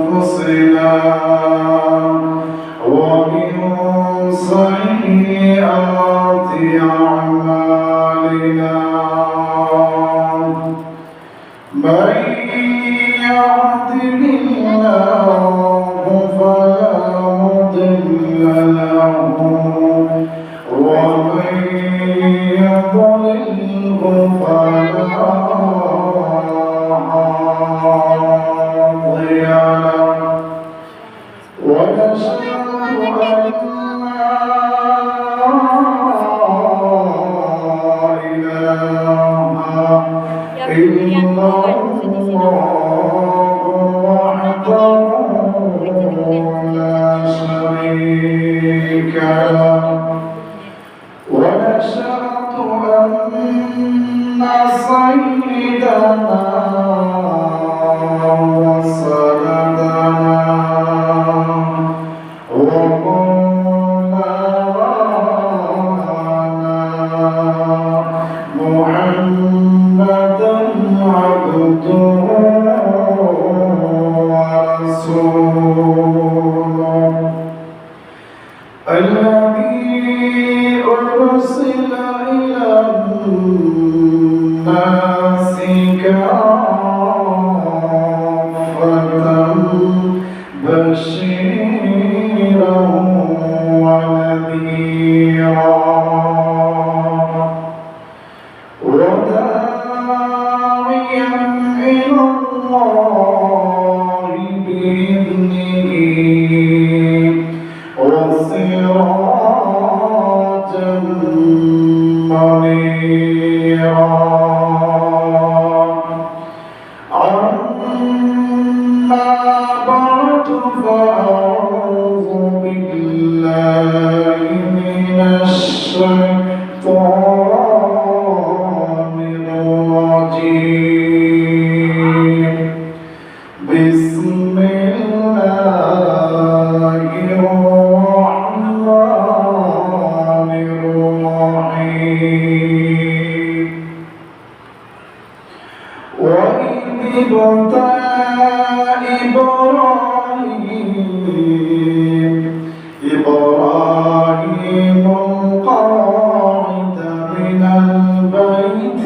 أنفسنا ومن سيئات أعمالنا من يهده الله فلا مضل له ومن يضلله فلا هادي له ونشهد أن لا إله إلا الله وحده لا شريك له ونشهد أن سيدنا وسندنا ومولانا محمدا عبده ورسوله الذي أرسل إلى الناس كافة بشيرا ونذيرا وداعيا إلى الله بإذنه وسراجا منيرا أما بعد فأعوذ بالله من الشيطان الرجيم بسم الله الرحمن الرحيم وإذ ابتلى إبراهيم القواعد من البيت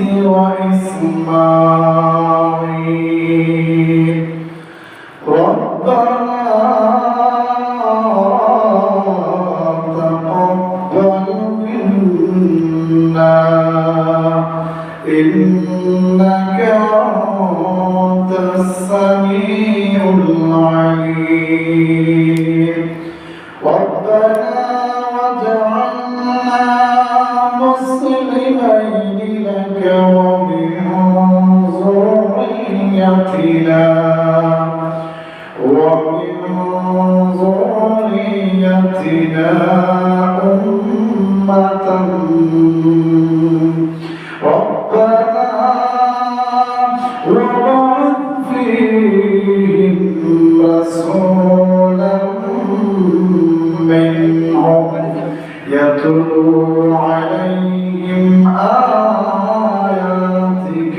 وإسماعيل ربنا تقبل منا إنك أنت السميع العليم ربنا واجعلنا مسلمين لك ومن ذريتنا أمة ربنا وابعث فيهم رسولا منهم يتلو عليهم آياتك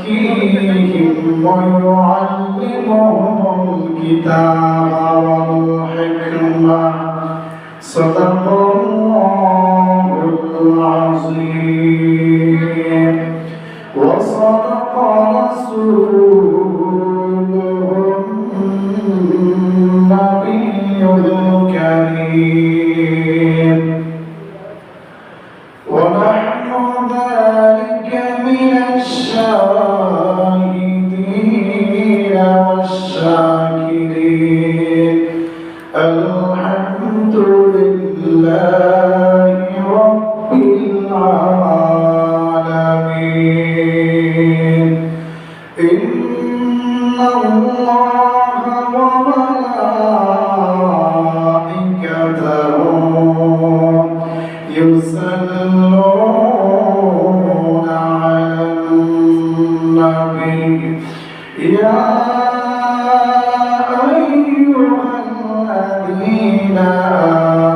ويزكيهم ويعلمهم الكتاب والحكمة صدق الله العظيم وصدق رسوله النبي الكريم ونحن ذلك من الشاهدين والشاكرين الحمد لله رب العالمين إن الله وملائكته يصلون على النبي يا أيها الذين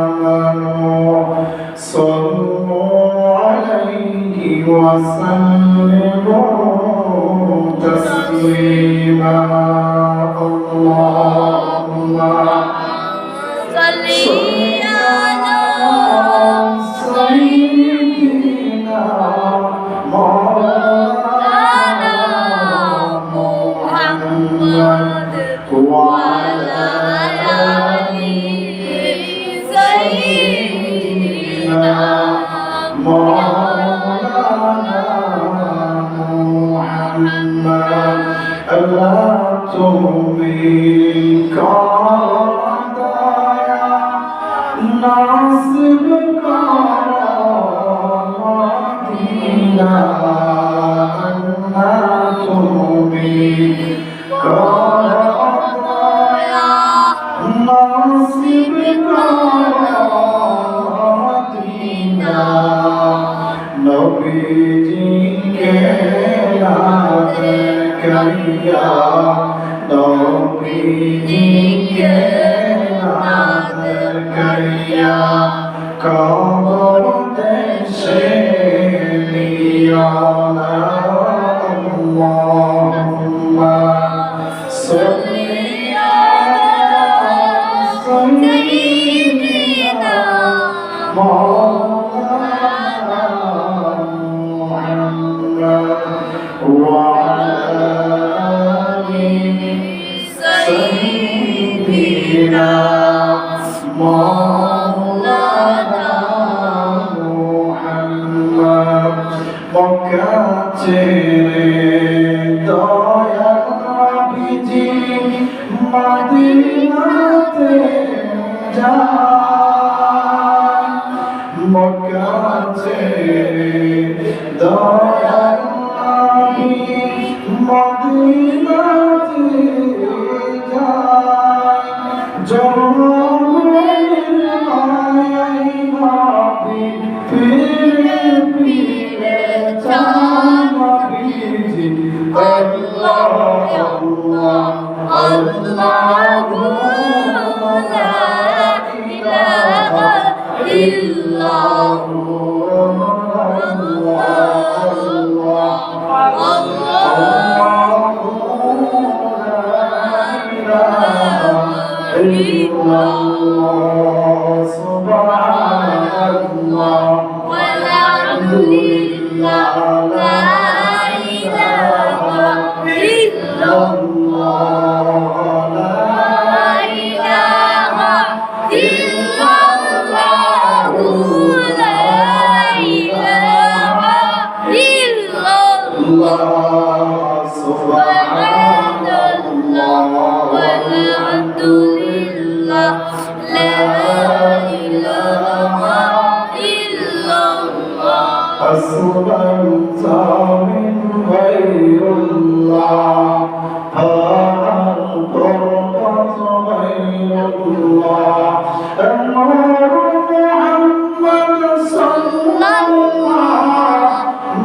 آمنوا صلوا عليه وسلموا تسليما تسليما اللهم صل على سيدنا مولانا محمد وعلى آل سيدنا مولانا محمد ألا تؤمن كردايا ناصب كرامتنا ألا تؤمن كردايا ناصب كرامتنا نبيك كريا نبيك كريا كبر تشيليانا اللهم صل على سيدنا مولانا محمد وعلى آل سيدنا مولانا محمد مكاتب دايا بيجي مدينة جان مكاتب دايا مدينة جان أسلمت من غير الله القربة غير الله النور محمد صلى الله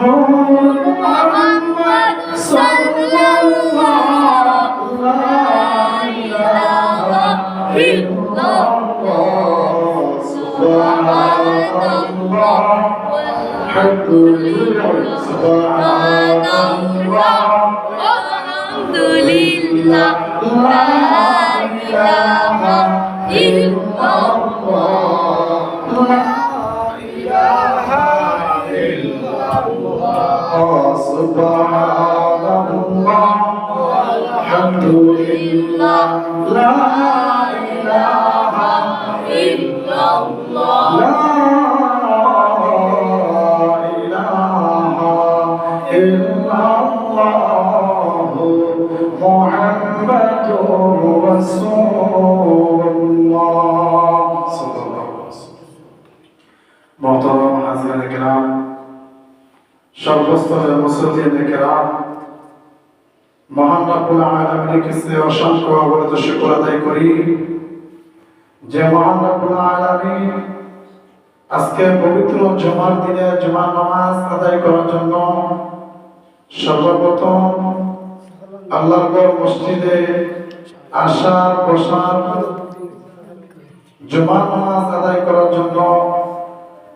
نور محمد صلى الله لا إله إلا الله سبحان الله الحمد لله سبحان الله والحمد لله لا إله إلا الله لا إله إلا الله سبحان الله الحمد لله لا إله إلا الله لا إله إلا الله محمد رسول الله صلى الله عليه وسلم محترم حضرات الكرام সর্বস্তরের মুসলিম কেরাম মহান রব্বুল আলামিনের কাছে অসংখ্য অবনত শুকর আদায় করি যে মহান রব্বুল আলামিন আজকে পবিত্র জুমার দিনে জুমার নামাজ আদায় করার জন্য সর্বপ্রথম আল্লাহর ঘর মসজিদে আসার বসার জুমার নামাজ আদায় করার জন্য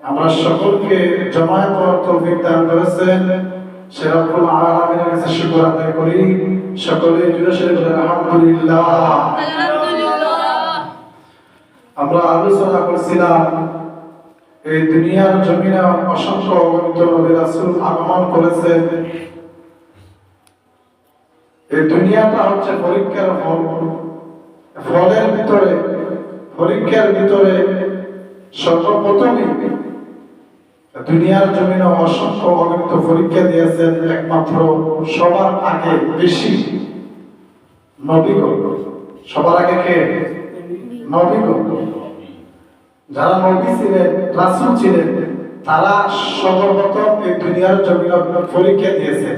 আমরা সকলকে জামায়াত হওয়ার তৌফিক দান করেছেন সে রব্বুল আলামিনের কাছে শুকর আদায় করি। সকলে জুড়ে সে আলহামদুলিল্লাহ। আলহামদুলিল্লাহ। আমরা আলোচনা করছিলাম এই দুনিয়ার জমিনে অসংখ্য অগণিত নবী রাসূল আগমন করেছেন। এই দুনিয়াটা হচ্ছে পরীক্ষার ফল। ফলের ভিতরে, পরীক্ষার ভিতরে সর্বপ্রথমই দুনিয়ার জমিনে অসংখ্য অগণিত পরীক্ষা দিয়েছেন একমাত্র সবার আগে বেশি নবীগণ। সবার আগে কে? নবীগণ। যারা নবী ছিলেন, রাসূল ছিলেন, তারা সর্বপ্রথম এই দুনিয়ার জমিনে পরীক্ষা দিয়েছে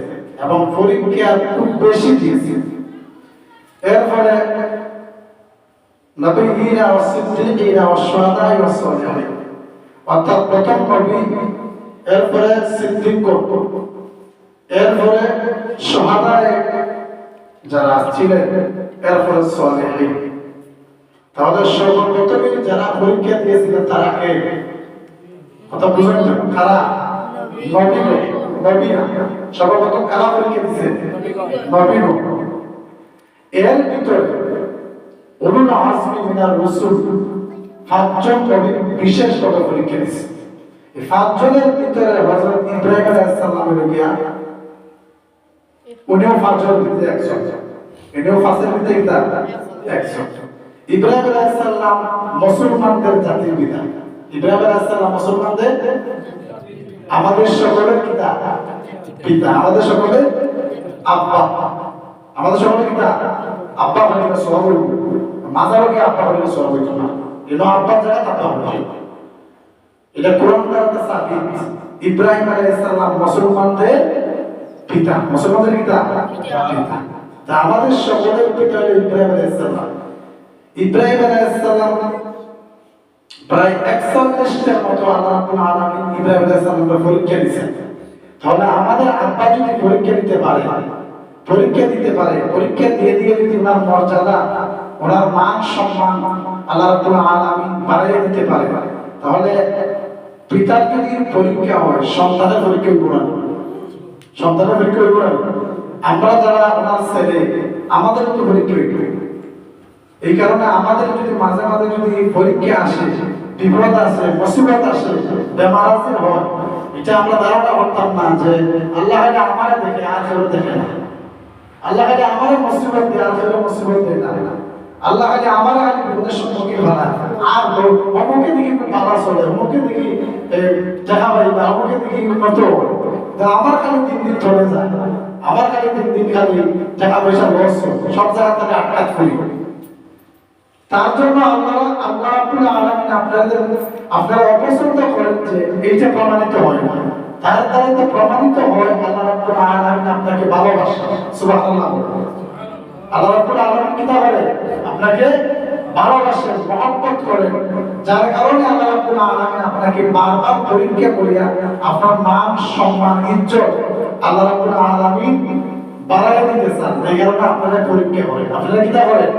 এবং পরীক্ষা খুব বেশি দিয়েছে। এরপরে নবীরা ও সিদ্দিকীরা ও শুহাদা ও সালিহিন, অর্থাৎ প্রথম নবী, এরপরে সিদ্দিকগণ, এরপরে শুহাদা যারা ছিলেন, এরপরে সালিহিন। তাহলে সর্বপ্রথমে যারা পরীক্ষা দিয়েছিলেন তারা কে? কথা বুঝেন তো? কারা? নবীগণ। নবীরা সর্বপ্রথম কারা পরীক্ষা দিয়েছে? নবীগণ। এর ভিতরে উলুল আজমি মিনার রাসূল পাঁচজন নবী বিশেষভাবে পরীক্ষা দিয়েছে। এই পাঁচজনের ভিতরে হযরত ইব্রাহিম আলাইহিস সালামের গিয়া উনিও পাঁচজন ভিতরে একজন, উনিও পাঁচের ভিতরে একজন। ইব্রাহিম আলাইহিস সালাম মুসলমানদের জাতির পিতা। ইব্রাহিম আলাইহিস সালাম মুসলমানদের, আমাদের সকলের পিতা। পিতা আমাদের সকলের আব্বা। আমাদের সকলের পিতা আব্বা হইল সওয়াবই। মাজারকে আব্বা হইল সওয়াবই না। এনো আব্বা জায়গা আব্বা হইল। এটা কোরআন দ্বারা সাবিত। ইব্রাহিম আলাইহিস সালাম মুসলমানদের পিতা। মুসলমানদের পিতা। তা আমাদের সকলের পিতা হলো ইব্রাহিম আলাইহিস সালাম। ইব্রাহিম আলাইহিস সালাম প্রায় 41টার মতো আল্লাহ রাব্বুল আলামিন ইব্রাহিম আলাইহিস সালামকে পরীক্ষা দিয়েছেন। তাহলে আমাদের আব্বা যদি পরীক্ষা দিতে পারে, পরীক্ষা দিয়ে যদি ওনার মর্যাদা, ওনার মান সম্মান আল্লাহ রাব্বুল আলামিন বাড়িয়ে দিতে পারে, তাহলে পিতার যদি পরীক্ষা হয়, সন্তানের পরীক্ষা হইব না? সন্তানের পরীক্ষা হইব না? আমরা যারা ওনার ছেলে, আমাদের তো পরীক্ষা হইব। এই কারণে আমাদের যদি মাঝে মাঝে যদি পরীক্ষা আসে, বিপদ আসে, মুসিবত আসে, বেমার আসে হয়, এটা আমরা ধারণা করতাম না যে আল্লাহ হয়তো আমারে দেখে আর কেউ দেখে না। আল্লাহ হয়তো আমারে মুসিবত দেয় আর কেউ মুসিবত দেয় না। আল্লাহ হয়তো আমারে আগে বিপদের সম্মুখীন বানায় আর অমুকে দিকে ভালো চলে, অমুকে দিকে দেখা পাই না, অমুকে দিকে উন্নত, আমার খালি দিন দিন চলে যায়, আমার খালি দিন দিন খালি টাকা পয়সা লস, সব জায়গা থেকে আটকাত করি। তার জন্য আল্লাহ রাব্বুল আলামিন আপনারা অপছন্দ করেন যে এইটা প্রমাণিত হয় না। তার দ্বারা তো প্রমাণিত হয় আল্লাহ রাব্বুল আলামিন আপনাকে ভালোবাসেন। সুবহানাল্লাহ। আল্লাহ রাব্বুল আলামিন কি বলে? আপনাকে ভালোবাসেন, মহব্বত করেন, যার কারণে আল্লাহ রাব্বুল আলামিন আপনাকে বারবার পরীক্ষা করিয়া আপনার মান সম্মান ইজ্জত আল্লাহ রাব্বুল আলামিন বাড়ায় দিতে চান। এই কারণে আপনাদের পরীক্ষা হয়। আপনারা কি করেন?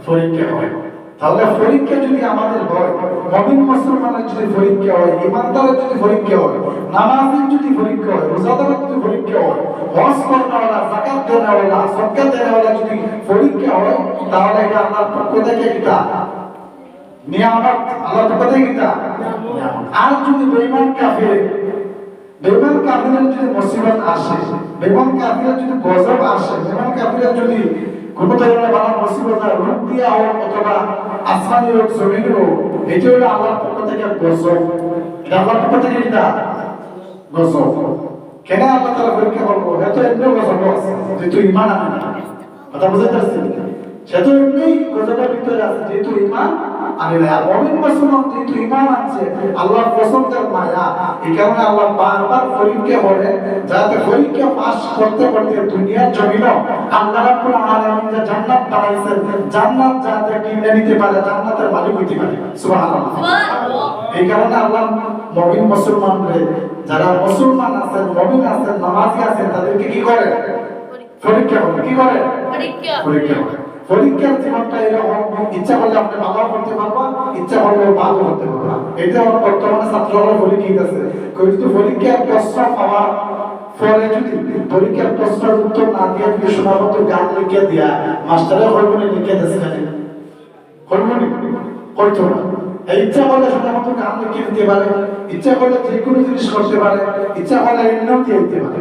পরীক্ষা হয়। তাহলে পরীক্ষা যদি আমাদের হয়, মুমিন মুসলমানের যদি পরীক্ষা হয়, ইমানদারের যদি পরীক্ষা হয়, নামাজের যদি পরীক্ষা হয়, রোজাদারের যদি পরীক্ষা হয়, হজ করাওয়ালা, যাকাত দেওয়ালা, সদকা দেওয়ালা যদি পরীক্ষা হয়, তাহলে এটা আল্লাহর পক্ষ থেকে কিতা নিয়ামত, আল্লাহর পক্ষ থেকে কিতা নিয়ামত। আর যদি বেঈমান কাফিরের যদি মুসিবত আসে, বেঈমান কাফিরের যদি গজব আসে, বেঈমান কাফিরের যদি কোনো ধরনের বালা মুসিবত রূপ দিয়া হোক অথবা আসমানি হোক, জমিন হোক, এটা হলো আল্লাহর পক্ষ থেকে গজব। এটা আল্লাহর পক্ষ থেকে কিতা গজব। কেন আল্লাহ তাআলা পরীক্ষা করবো? এত এমনি গজব আছে যেহেতু ঈমান আনে না। কথা বুঝতে পারছেন? সেহেতু এমনি গজবের ভিতরে আছে যেহেতু ঈমান আনে না। আর মুমিন মুসলমান যেহেতু ঈমান আনছে, আল্লাহর পছন্দের মায়া, এই কারণে আল্লাহ বারবার পরীক্ষা করে যাতে পরীক্ষা পাস করতে করতে দুনিয়ার জমিনও আল্লাহ রাব্বুল আলামিন যে জান্নাত বানাইছেন, জান্নাত যাতে কিনে নিতে পারে, জান্নাতের মালিক হইতে পারে। সুবহানাল্লাহ। এই কারণে আল্লাহ মুমিন মুসলমানদের, যারা মুসলমান আছেন, মুমিন আছেন, নামাজি আছেন, তাদেরকে কি করে? পরীক্ষা করে। কি করে? পরীক্ষা করে। পরীক্ষার জীবনটা এরকম, ইচ্ছা করলে আপনি ভালো করতে পারবা, ইচ্ছা করলে ভালো করতে পারবা। এটা আমার বর্তমানে ছাত্ররা পরীক্ষা দিতেছে। যদি পরীক্ষার প্রশ্ন পাওয়ার পরে যদি পরীক্ষার প্রশ্নের উত্তর না দিয়ে যদি শোনার মতো গান লিখে দিয়া মাস্টারে হরমোনি লিখে দিয়েছে হরমোনি হইতো না। ইচ্ছা করলে শোনার মতো গান লিখে দিতে পারে, ইচ্ছা করলে যে কোনো জিনিস করতে পারে, ইচ্ছা করলে উন্নতি হইতে পারে,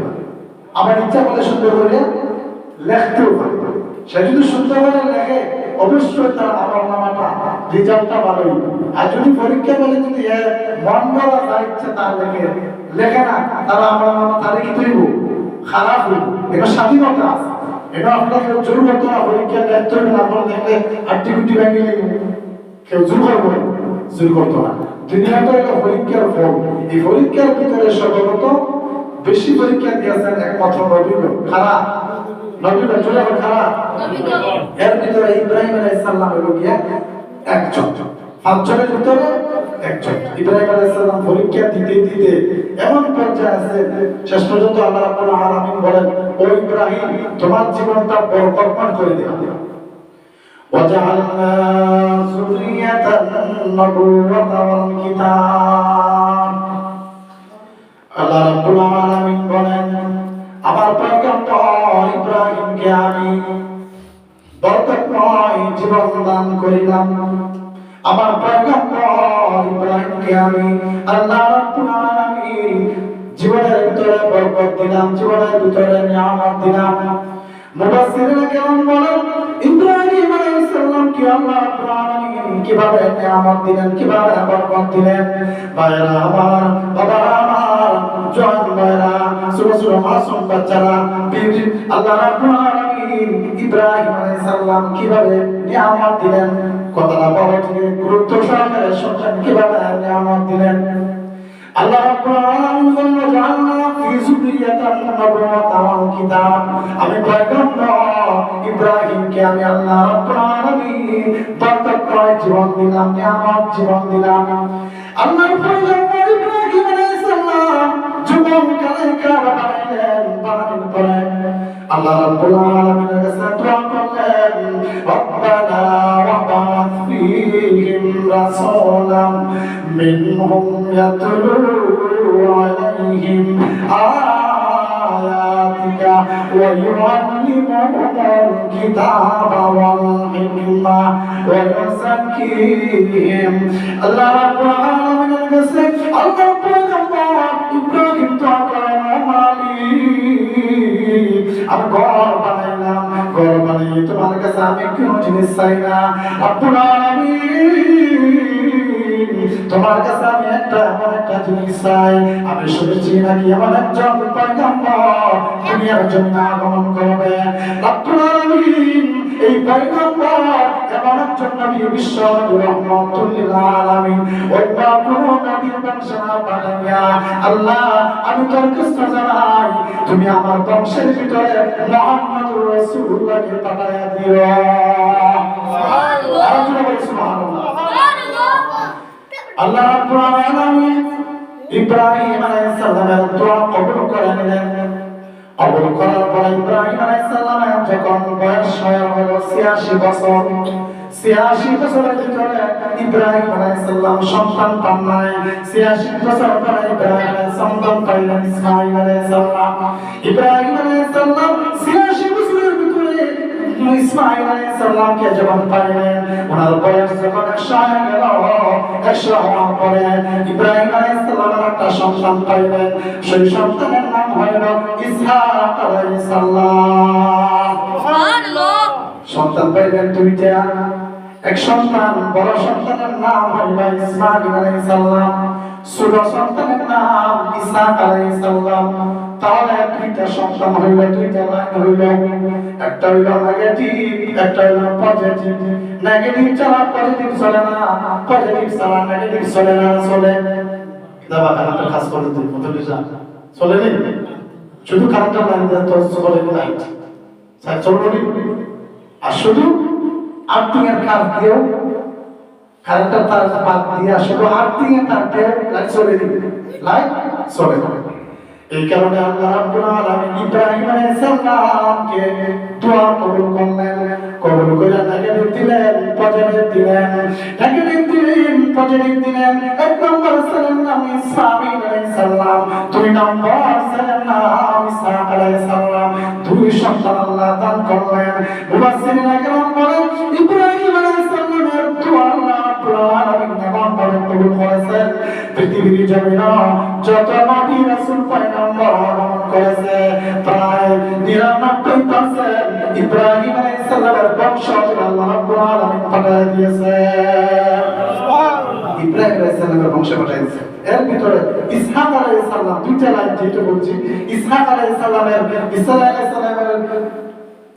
আবার ইচ্ছা করলে সুন্দর করে লেখতেও পারে। সে যদি সুন্দর করে লেখে অবশ্যই তার আমলনামাটা রেজাল্টটা ভালোই। আর যদি পরীক্ষা বলে যদি মন গড়া যা ইচ্ছা তার লেখে না, তার আমলনামা তাহলে কি তৈব খারাপ হইব। এটা স্বাধীনতা আছে, এটা আপনাকে জোর করতে না। পরীক্ষা দেখতে হবে না, আপনার দেখলে আটটি ভেঙে কেউ জোর করবো জোর করতো না। দুনিয়াটা একটা পরীক্ষার ফল। এই পরীক্ষার ভিতরে সর্বত বেশি পরীক্ষা দিয়েছেন একমাত্র নবীগণ। খারাপ নবীগণ চলে গেল খারাপ। এর ভিতরে ইব্রাহিম আলাইহিস সালাম হলো গিয়া একজন, পাঁচজনের ভিতরে একজন। ইব্রাহিম আলাইহিস সালাম পরীক্ষা দিতে দিতে এমন পর্যায়ে আছে, শেষ পর্যন্ত আল্লাহ রাব্বুল আলামিন বলেন, ও ইব্রাহিম তোমার জীবনটা বরকতময় করে দিলাম। وجعلنا ذرية النبوة والكتاب। আল্লাহ রাব্বুল আলামিন বলেন, আমার পয়গম্বর ইব্রাহিমকে আমি বরকতময় জীবন দান করিলাম। আমার পয়গম্বর ইব্রাহিমকে আমি আল্লাহ রাব্বুল আলামিন জীবনের ভিতরে বরকত দিলাম, জীবনের ভিতরে নিয়ামত দিলাম। মুফাসসিরিন কেরাম বলেন, ইব্রাহিম আলাইহিস সালামকে আল্লাহ রাব্বুল আলামিন কিভাবে নিয়ামত দিলেন, কিভাবে বরকত দিলেন। ভাইরা আমার, বাবারা আমার, জওয়ান ভাইরা, ছোট ছোট মাসুম বাচ্চারা, আল্লাহ রাব্বুল আলামিন ইব্রাহিম আলাইহিস সালাম কিভাবে নিয়ামত দিলেন, কথাটা বড় থেকে গুরুত্ব সহকারে শুনছেন, কিভাবে নিয়ামত দিলেন। আল্লাহ রাব্বুল আলামিন বলেন, জাআলনা ফি যুররিয়াতিন নাবুওয়াতা ওয়াল কিতাব। আমি পয়গম্বর ইব্রাহিমকে আমি আল্লাহ রাব্বুল আলামিন বরকতময় জীবন দিলাম, নিয়ামত জীবন দিলাম। আল্লাহর পয়গম্বর ইব্রাহিম আলাইহিস সালাম জীবনকালে কাবা বানাইলেন, বানানোর পরে আল্লাহ রাব্বুল আলামিনের কাছে দোয়া করলেন, রব্বানা ওয়াবা'আথ ফীহিম রাসূলাম মিনহুম ইয়াতলু আলাইহিম আয়াতিকা ওয়া ইউআল্লিমুহুমুল কিতাবা ওয়াল হিকমা ওয়া ইউযাক্কিহিম। আল্লাহ রাব্বুল আলামিনের কাছে আল্লাহর পয়গম্বর ইব্রাহিম দোয়া করেন, আমি ঘর বানাইলাম, ঘর বানিয়ে তোমার কাছে আমি কোনো জিনিস চাই না। রব্বুল আলামিন তোমার কাছে আমি এমন একটা জিনিস চাই। আমি শুনেছি নাকি এমন একজন পয়গম্বর দুনিয়ার জন্য আগমন করবে। রব্বুল আলামিন এই পয়গম্বর এমন একজন নবী, বিশ্ব নবী রাহমাতুল লিল আলামিন, অন্য কোনো নবীর বংশ না বানাইয়া আল্লাহ আমি তোর কাছে জানাই, তুমি আমার বংশের ভিতরে মুহাম্মদুর রাসূলুল্লাহকে পাঠায়া দিও। সুবহানাল্লাহ। আল্লাহ রাব্বুল আলামিন ইব্রাহিম আলাইহিস সালামের দোয়া কবুল করে নিলেন। কবুল করার পর ইব্রাহিম আলাইহিস সালামের যখন বয়স হয়ে গেল ৮৬ বছর, ৮৬ বছরের ভিতরে ইব্রাহিম আলাইহিস সালাম সন্তান পান নাই। ৮৬ বছর পরে ইব্রাহিম সন্তান পাইলেন ইসমাঈল আলাইহিস সালাম। ইব্রাহিম আলাইহিস সালাম ৮৬ বছরের ভিতরে ইসমাঈল আলাইহিস সালামকে যখন পাইলেন, ওনার বয়স যখন ১০০ হয়ে গেল, ১০০ হওয়ার পরে ইব্রাহিম আলাইহিস সালামের একটা সন্তান পাইলেন। সেই সন্তানের নাম হইল ইসহাক আলাইহিস সালাম। সুবহানাল্লাহ। সন্তান পাইলেন দুইটা। এক সন্তান, বড় সন্তানের নাম হইল ইসমাঈল আলাইহিস সালাম, ছোট সন্তানের নাম ইসহাক আলাইহিস সালাম। তাহলে দুইটা সন্তান হইল, দুইটা লাইন হইল, একটা হইল নেগেটিভ, একটা হইল পজিটিভ। নেগেটিভ ছাড়া পজিটিভ চলে না, পজিটিভ ছাড়া নেগেটিভ চলে না। চলে দাবা কারেন্টের কাজ করে দিন কত দিশা চলে নেই, শুধু কারেন্টের লাইন দিয়ে তো চলে লাইট স্যার চলবে না। আর শুধু আর্থিং এর কাজ দিয়েও কারেন্টের তার বাদ দিয়ে শুধু আর্থিং এর তার দিয়ে লাইট চলে দিন, লাইট চলে না। এই কারণে আল্লাহ রাব্বুল আলামিন ইব্রাহিম আলাইহিস সালামকে দোয়া কবুল করলেন। কবুল করে নেগেটিভ দিলেন, পজিটিভ দিলেন, নেগেটিভ দিলেন, পজিটিভ দিলেন। এক নম্বর ছেলের নাম ইসমাঈল আলাইহিস সালাম, দুই নম্বর ছেলের নাম ইসহাক আলাইহিস সালাম, দুই সন্তান আল্লাহ দান করলেন। মুফাসসিরিন একরাম বলেন ইব্রাহিম আলাইহিস সালামের দোয়া আল্লাহ রাব্বুল আলামিন নেমন বলে কবুল করেছেন। পৃথিবীর জমিনে যত নবী রাসূল পয়গম্বর আগমন করেছে প্রায় 99% ইব্রাহিম আলাইহিস সালামের বংশ আল্লাহ রাব্বুল আলামিন পাঠিয়ে দিয়েছে। ইব্রাহিম আলাইহিস সালামের বংশ পাঠিয়েছে। এর ভিতরে ইসহাক আলাইহিস সালাম, দুইটা লাইন যেটা বলছি, ইসহাক আলাইহিস সালামের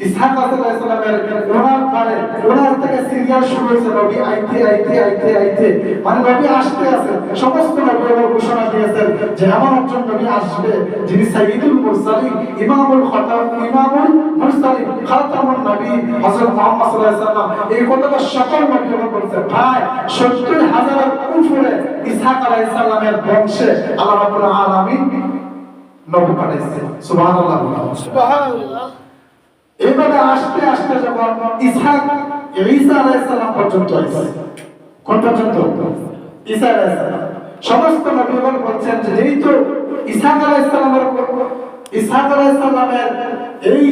ইসহাক আলাইহিস সালামের ওনার পরে ওনার থেকে সিরিয়াল শুরু হয়েছে। নবী আইতে আইতে আইতে আইতে মানে নবী আসতে আছে। সমস্ত নবী ঘোষণা দিয়েছেন যে এমন একজন নবী আসবে যিনি সাইয়্যিদুল মুরসালিন, ইমামুল খতাম, ইমামুল মুরসালিন, খাতামুন নবী হযরত মুহাম্মদ সাল্লাল্লাহু আলাইহি ওয়াসাল্লাম। এই কথাটা সকল নবী বলেছে। প্রায় 70,000 উপরে ইসহাক আলাইহিস সালামের বংশে আল্লাহ রাব্বুল আলামিন নবী পাঠাইছে। সুবহানাল্লাহ, সুবহানাল্লাহ। এবারে আস্তে আস্তে যখন ইসহাক ঈসা আলাইহিস সালাম পর্যন্ত আসে, কোন পর্যন্ত? ঈসা আলাইহিস সালাম। সমস্ত নবীগণ বলছেন যে যেহেতু ইসহাক আলাইহিস সালামের এই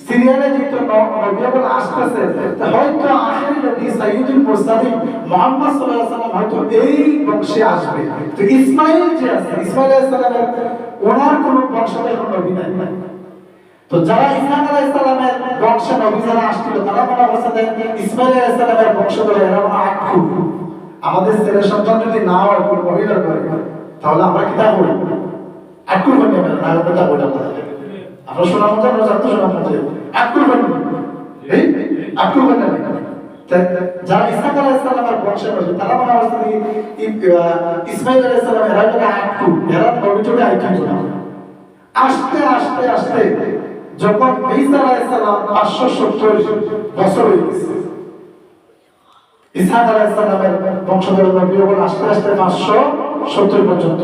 সিরিয়ালে যেহেতু নবীগণ আসতেছে, হয়তো আখেরি নবী সাইয়্যিদুল মুরসালিন মুহাম্মদ সাল্লাল্লাহু আলাইহি ওয়াসাল্লাম হয়তো এই বংশে আসবে। তো ইসমাঈল যে আছে, ইসমাঈল আলাইহিস সালামের ওনার কোনো বংশধর নবী নাই। তো যারা ইসহাক আলাইহিস সালামের বংশে নবী যারা আসছিল তারা মনে করছে যে ইসমাঈল আলাইহিস সালামের বংশধর এরা মনে আটকু। আমাদের ছেলে সন্তান যদি না হয় কোন মহিলা করে তাহলে আমরা কি তা করি? আটকু করে নেবেন না, কথা বলে আমরা শোনা মতো আমরা জানতে শোনা মতো আটকু করে এই আটকু করে নেবেন। যারা ইসহাক আলাইহিস সালামের বংশে নবী তারা মনে করছে যে ইসমাঈল আলাইহিস সালাম এরা যদি আটকু, এরা নবী চলে আইতো না। আস্তে আস্তে আস্তে যখন ঈসা আলাইহিস সালাম 570 বছর হয়ে গেছে, ইসহাক আলাইহিস সালামের বংশধর নবীগণ আস্তে আস্তে 570 পর্যন্ত।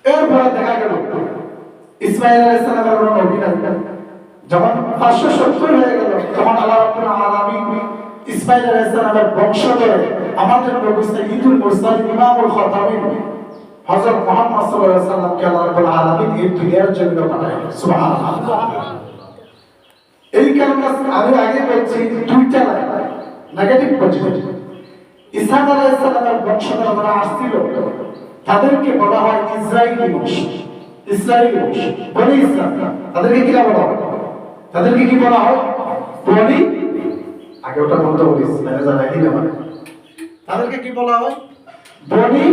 এরপরে দেখা গেল ইসমাঈল আলাইহিস সালামের কোনো নবী নাই। যখন 570 হয়ে গেল তখন আল্লাহ রাব্বুল আলামিন ইসমাঈল আলাইহিস সালামের বংশধর আমাদের নবী সাইয়্যিদুল মুরসালিন ইমামুল খতামিন হযরত মুহাম্মদ সাল্লাল্লাহু আলাইহি ওয়াসাল্লামকে আল্লাহ রাব্বুল আলামিন এই দুনিয়ার জন্য পাঠালেন। সুবহানাল্লাহ। এই কারণে আমি আগে বলছি দুইটা নেগেটিভ পজিটিভ। ইসহাক আলাইহিস সালামের বংশধর যারা আসছিল তাদেরকে বলা হয় ইসরাঈলী বংশ, ইসরাঈলী বংশ, বনি ইসরাঈল। তাদেরকে কি বলা হয়? তাদেরকে কি বলা হয়? বনি। আগে ওটা বলতে বলিস মানে জানাই দিলাম। তাদেরকে কি বলা হয়? বনি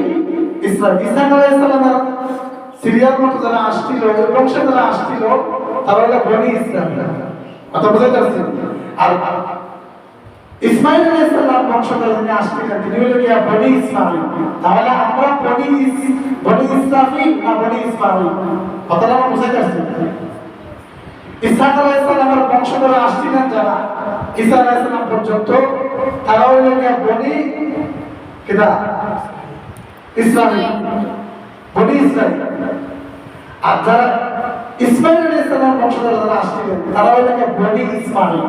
ইসরাঈল। ইসহাক আলাইহিস সালামের সিরিয়াল মতো যারা আসছিল, এই বংশে যারা আসছিল তারা হলো বনি ইসরাঈল। কথা বুঝতে পারছেন? আর ইসমাঈল আলাইহিস সালাম বংশধর যিনি আসছিলেন তিনি হলো কি বনি ইসমাঈল। তাহলে আমরা বনি ইসরাঈল না বনি ইসমাঈল? কথাটা আমরা বুঝতে পারছি? ইসহাক আলাইহিস সালামের বংশধর আসছিলেন যারা ঈসা আলাইহিস সালাম পর্যন্ত তারা হলো কি বনি কিদা ইসরাঈল, বনি ইসরাঈল। আর যারা ইসমাঈল আলাইহিস সালাম বংশধর যারা আসছিলেন তারা হলো কি বনি ইসমাঈল।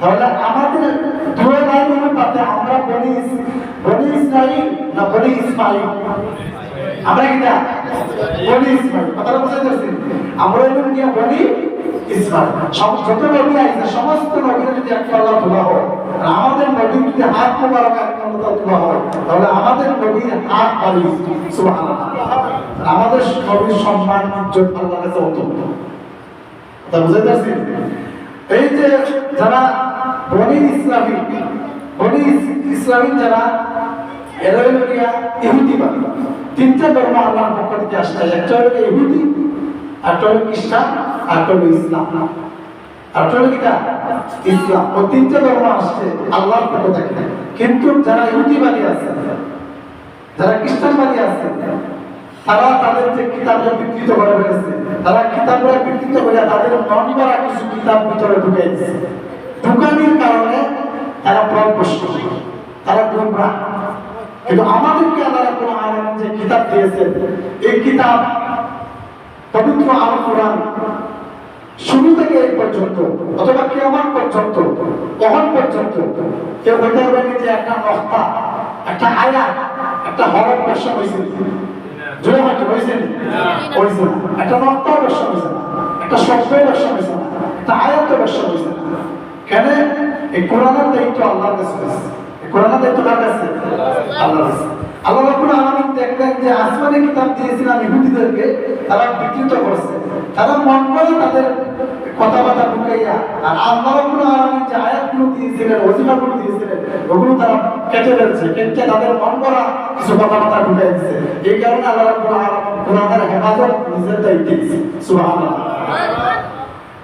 তাহলে আমাদের দুই লাইন অনুপাতে আমরা বনি ইসরাঈল না বনি ইসমাঈল? আমরা কিটা বনি ইসমাঈল। কথাটা বুঝতে পারছেন? আমরা হলো কি বনি ইসরাঈল। যত নবী আছে সমস্ত নবীরা যদি এক পাল্লা তোলা হয় আর আমাদের নবী যদি হাত মোবারক এক পাল্লা তোলা হয় তাহলে আমাদের নবীর হাত বাড়ি। সুবহানাল্লাহ। আমাদের নবীর সম্মান ইজ্জত আল্লাহর কাছে অত্যন্ত। তা বুঝতে পারছেন? এই যে যারা বনি ইসরাঈল যারা এরা হলো কি ইহুদিবাদী। তিনটা ধর্ম আল্লাহর পক্ষ থেকে আসছে। একটা হলো ইহুদি, একটা হলো খ্রিস্টান, আর একটা হলো ইসলাম। আর একটা হলো কিটা ইসলাম। ও তিনটা ধর্ম আসছে আল্লাহর পক্ষ থেকে। কিন্তু যারা ইহুদিবাদী আছে, যারা খ্রিস্টানবাদী আছে তারা তাদের যে কিতাবগুলো বিকৃত করে ফেলেছে। তারা কিতাবগুলো বিকৃত করে তাদের মন করা কিছু কিতাব ভিতরে ঢুকিয়ে দিয়েছে। ঢুকানির কারণে তারা পথভ্রষ্ট, তারা গোমরাহ। কিন্তু আমাদেরকে আল্লাহ রাব্বুল আলামিন যে কিতাব দিয়েছেন এই কিতাব পবিত্র আল কোরআন শুরু থেকে এই পর্যন্ত অথবা কিয়ামত পর্যন্ত কখন পর্যন্ত কেউ বলতে পারবে যে একটা নকতা, একটা আয়াত, একটা হরফ ভাষা হয়েছে। জোরে হয়তো হয়েছে হয়েছে না, একটা নক্তাও ব্যবসা হয়েছে না, একটা শব্দের ব্যবসা হয়েছে না, একটা আয়াতের ব্যবসা হয়েছে না। কেন? এই কোরআনের দায়িত্ব আল্লাহর কাছে আছে। এই কোরআনের দায়িত্ব কার কাছে? আল্লাহর কাছে। আল্লাহ রাব্বুল আলামিন দেখলেন যে আসমানে কিতাব দিয়েছিলাম ইহুদিদেরকে, তারা বিকৃত করেছে, তারা মন করে তাদের কথাবার্তা ঢুকাইয়া, আর আল্লাহ রাব্বুল আলামিন যে আয়াতগুলো দিয়েছিলেন, ওজিফাগুলো দিয়েছিলেন, ওগুলো তারা কেটে ফেলছে, কেটে তাদের মন করা কিছু কথাবার্তা ঢুকাই দিচ্ছে। এই কারণে আল্লাহ রাব্বুল আলামিন কোরআনের হেফাজত নিজের দায়িত্বে দিয়েছে। সুবহানাল্লাহ।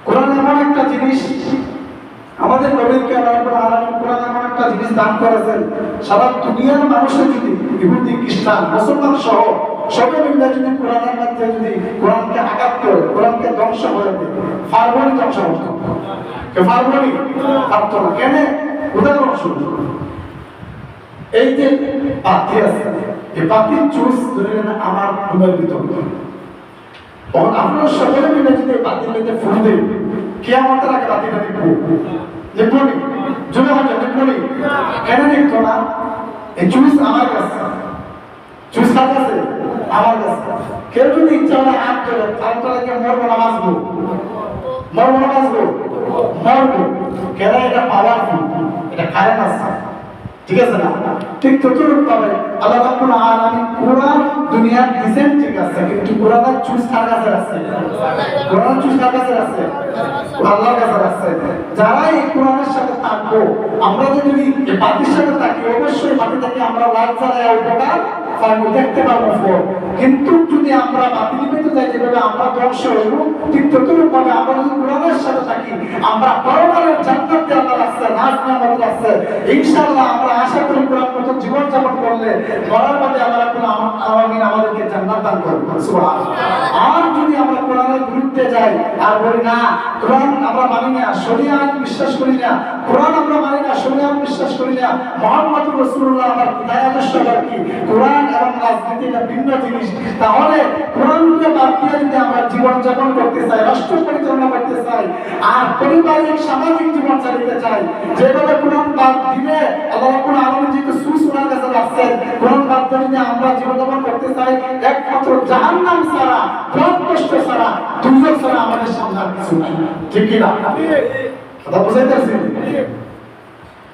কোরআন এমন একটা জিনিস, আমাদের নবীকে আল্লাহ রাব্বুল আলামিন কোরআন এমন একটা জিনিস দান করেছেন, সারা দুনিয়ার মানুষের যদি ইহুদি খ্রিস্টান মুসলমান সহ সবাই মিলে যদি কোরআনের মধ্যে যদি কোরআনকে আঘাত করে, কোরআনকে ধ্বংস করে দেয়, ফারবনি ধ্বংস হতো, কে ফারবনি পারতো না। কেন? উদাহরণস্বরূপ এই যে পাতি আছে, এই পাতির জুস ধরে নেন আমার ঘুমের ভিতর, তখন আপনারা সকলে মিলে যদি পাতির মধ্যে ফুল দেন, কিয়ামতের আগে পাতিটা দেখবো দেখবনি, জুড়ে হয়তো দেখবনি। কেন দেখতো না? এই জুস আমার কাছে, জুস কার কাছে? আমার কাছে। কেউ যদি ইচ্ছা হলে হাত ধরে ফালতলাকে মরবো না বাঁচবো, মরবো না বাঁচবো, মরবো। কেন? এটা পাওয়ারফুল, এটা কারেন্ট আছে, ঠিক আছে না? ঠিক ততটুকু পাবে আল্লাহ রাব্বুল আলামিন কোরআন দুনিয়ার দিবেন, ঠিক আছে, কিন্তু কোরআনের চুজ কার কাছে আছে? কোরআনের চুজ কার কাছে আছে? আল্লাহর কাছে আছে। যারা এই কোরআনের সাথে থাকবো, আমরা যদি এই পাতির সাথে থাকি, অবশ্যই পাতি থেকে আমরা লাইট জ্বালায় উপকার পাবো, দেখতে পাবো ফল। কিন্তু যদি আমরা পাতি নিবেতে যাই, যেভাবে আমরা ধ্বংস হইব, ঠিক ততটুকু পাবে আমরা যদি কোরআনের সাথে থাকি, আমরা পরকালের জান্নাতে আল্লাহ আছে, নাজ নিয়ামত আছে। ইনশাআল্লাহ আমরা আশা করি কোরআন মতো জীবন যাপন করলে মরার বাদে আল্লাহ রাব্বুল আলামিন আমাদেরকে জান্নাত দান করবেন। সুবহানাল্লাহ। আর যদি আমরা কোরআনের বিরুদ্ধে যাই আর বলি না কোরআন আমরা মানি না, শরিয়া আইন বিশ্বাস করি না, কোরআন আমরা মানি না, শরিয়া আইন বিশ্বাস করি না, মুহাম্মদুর রাসূলুল্লাহ আমার বিদায় আদর্শ কি, কোরআন এবং রাজনীতি এটা ভিন্ন জিনিস, তাহলে কোরআনকে বাদ দিয়ে যদি আমরা জীবন যাপন করতে চাই, রাষ্ট্র পরিচালনা করতে চাই, আর পারিবারিক সামাজিক জীবন চালাতে চাই, যেভাবে কোরআন বাদ দিলে আল্লাহ রাব্বুল আলামিন যে সুসুনার কাছে রাখছেন, কোরআন বাদ দিয়ে যদি আমরা জীবন যাপন করতে চাই, একমাত্র জাহান্নাম ছাড়া, পথ কষ্ট ছাড়া, দুর্যোগ ছাড়া আমাদের সামনে আর কিছু নাই। ঠিক কি না? কথা বুঝাইতেছি?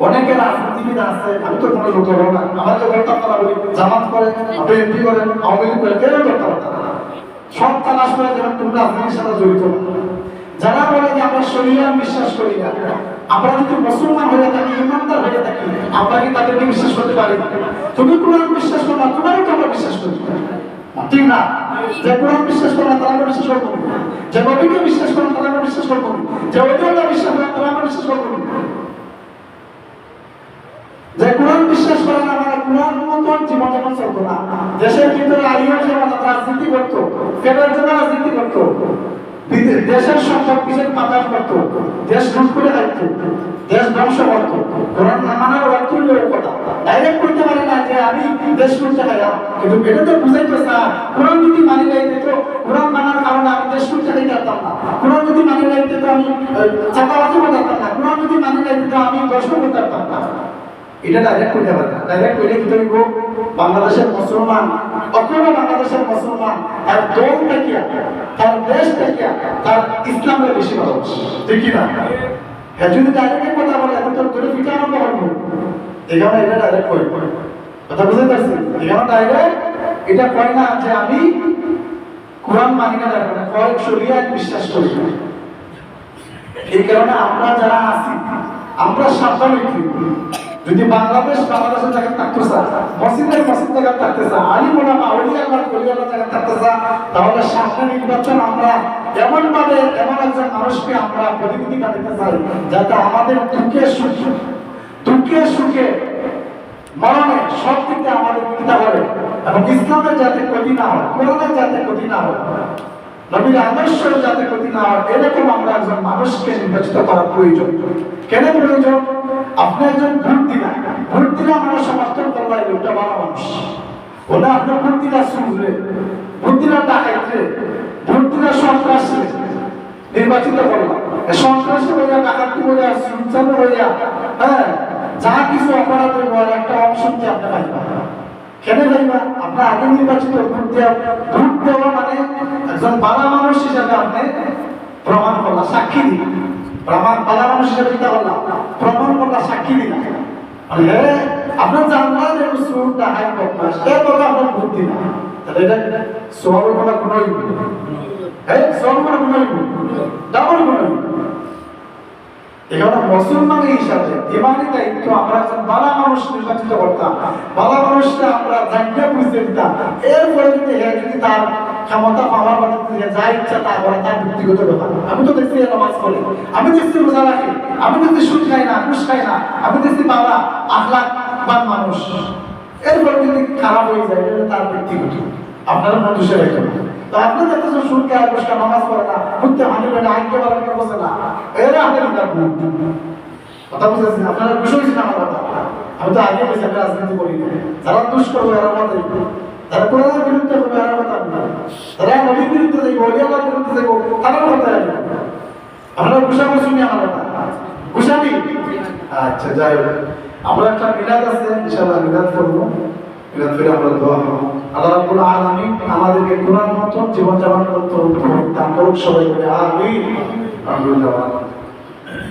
অনেকে রাজনীতিবিদ আছে, আমি তো কোনো লোক হবো না, আমাকে বলতে আপনারা বলি জামাত করে, আপনি এমপি করেন, আওয়ামী লীগ করে, কেউ করতে পারতাম না, সব তালাশ করে যেমন তোমরা রাজনীতির সাথে জড়িত না। যারা বলে যে আমরা শরিয়া বিশ্বাস করি না, আমরা যদি মুসলমান হয়ে থাকি, ইমানদার হয়ে থাকি, আমরা কি তাদেরকে বিশ্বাস করতে পারি? তুমি কোরআন বিশ্বাস করো না, তোমারও তো আমরা বিশ্বাস করি, ঠিক না? যে কোরআন বিশ্বাস করে না তারা আমরা বিশ্বাস করবো, যে নবীকে বিশ্বাস করে না তারা আমরা বিশ্বাস করবো, যে ওইটা বিশ্বাস করে না তারা আমরা বিশ্বাস করবো। যে কোরআন বিশ্বাস করে না, মানে কোরআন মতন জীবন যাপন চলতো না, দেশের ভিতরে আইন সমাজ রাজনীতি করতো, ফেডারেল জন্য রাজনীতি করতো, দেশের সম্পদ কিসের পাচার করতো, দেশ লুট করে রাখতো, দেশ ধ্বংস করতো। কোরআন না মানার অর্থ হলো কথা, ডাইরেক্ট করতে পারে না যে আমি দেশ লুটতে খাইলাম, কিন্তু এটা তো বুঝাইতেছে না কোরআন যদি মানি লাইতে তো কোরআন মানার কারণে আমি দেশ লুটতে খাইতে পারতাম না, কোরআন যদি মানি লাইতে তো আমি চাঁদাবাজি করতে পারতাম না, কোরআন যদি মানি লাইতে তো আমি দর্শন করতে পারতাম না। এটা ডাইরেক্ট করতে পারে না। ডাইরেক্ট করলে কি করব? বাংলাদেশের মুসলমান, অথবা বাংলাদেশের মুসলমান তার দল থেকে, তার দেশ থেকে, তার ইসলামের বেশি ভালোবাসে, ঠিক কি না? হ্যাঁ, যদি ডাইরেক্ট কথা বলে এত তোর ধরে পিটানো পারবো, এখানে এটা ডাইরেক্ট কই কথা বুঝতে পারছি? এখানে ডাইরেক্ট এটা কয় না যে আমি কোরআন মানি না, কয় শরিয়া বিশ্বাস করি। এই কারণে আমরা যারা আছি আমরা সাবধানে থাকি। যদি বাংলাদেশের জায়গায় থাকতে চায়, মসজিদের জায়গায় থাকতে চায়, আলিম ওলামা ওলিয়া আল্লাহ ওলিয়াল্লাহ জায়গায় থাকতে চায়, তাহলে সামনে নির্বাচন আমরা এমন ভাবে এমন একজন মানুষকে আমরা প্রতিনিধিতা দিতে চাই যাতে আমাদের দুঃখে সুখে মরণে সব দিকে আমাদের দিতে হবে, এবং ইসলামের যাতে ক্ষতি না হয়, কোরআনের যাতে ক্ষতি না হয়, নবীর আদর্শের যাতে ক্ষতি না হয়, এরকম আমরা একজন মানুষকে নির্বাচিত করা প্রয়োজন। কেন প্রয়োজন? আপনি একজন ভোট দিলে আমরা সমর্থন করলাম, ওটা ভালো মানুষ, ওটা আপনার ভোট দিলা শুনলে, ভোট দিলা ডাকাইতে, ভোট দিলা সন্ত্রাসী নির্বাচিত করলাম, সন্ত্রাসী হইয়া, ডাকাতি হইয়া, সুচালু হইয়া, হ্যাঁ, যা কিছু অপরাধের একটা অংশ কি আপনি পাইবেন, কেন ভাইবা আপনার আগে নির্বাচিত ভোট দেওয়া মানে একজন ভালো মানুষ হিসাবে আপনি প্রমাণ করলা, সাক্ষী দিন। ভালো মানুষ হিসাবে চিন্তা করলাম, প্রমাণ করলা, সাক্ষী দিন। মানে হ্যাঁ আপনার জানলাম যে সুরটা হাই বদমাস, এর কথা আপনার ভোট দিন। তাহলে এটা সোয়াবের কথা কোনো হ্যাঁ সোয়াবের কথা কোনো ডাবল কোনো। এখানে মুসলমান হিসাবে ইমানি দায়িত্ব আমরা একজন ভালো মানুষ নির্বাচিত করতাম, ভালো মানুষকে আমরা জানিয়ে বুঝতে দিতাম। এরপরে যদি তার ক্ষমতা পাওয়ার বাদে যা ইচ্ছা তা করা তার ব্যক্তিগত ব্যাপার। আমি তো দেখছি নামাজ পড়ি, আমি দেখছি রোজা রাখি, আমি দেখছি সুদ খাই না, ঘুষ খাই না, আমি দেখছি বাবা আখলাকবান মানুষ। এরপরে যদি খারাপ হয়ে যায় এটা তার ব্যক্তিগত, আপনারা মনুষ্য রেখে। তো আপনি দেখতেছেন সুদ খায়, ঘুষ খায়, নামাজ পড়ে না, ঘুরতে হানি বেড়ে আইনকে পারেন না, বোঝে না, এরা আপনার কথা বুঝেছেন। আপনারা খুশি হয়েছেন আমার কথা? আমি তো আগে বলছি আমি রাজনীতি করি না। যারা দুষ করবো এরা কথা, যারা কোরআনের বিরুদ্ধে করবে এরা কথা না, যারা নবীর বিরুদ্ধে যাইব, অলিয়াল্লাহর বিরুদ্ধে যাইব, তাদের কথা আসবে। আপনারা গুসামি শুনি আমার কথা, গুসামি। আচ্ছা যাই হোক, আমরা একটা মিলাদ আছে, ইনশাআল্লাহ মিলাদ করবো। মিলাদ করে আমরা দোয়া করবো আল্লাহ রাব্বুল আলামিন আমাদেরকে কোরআন মতো জীবনযাপন করতে দান করুক সবাই বলে আমিন। আলহামদুলিল্লাহ।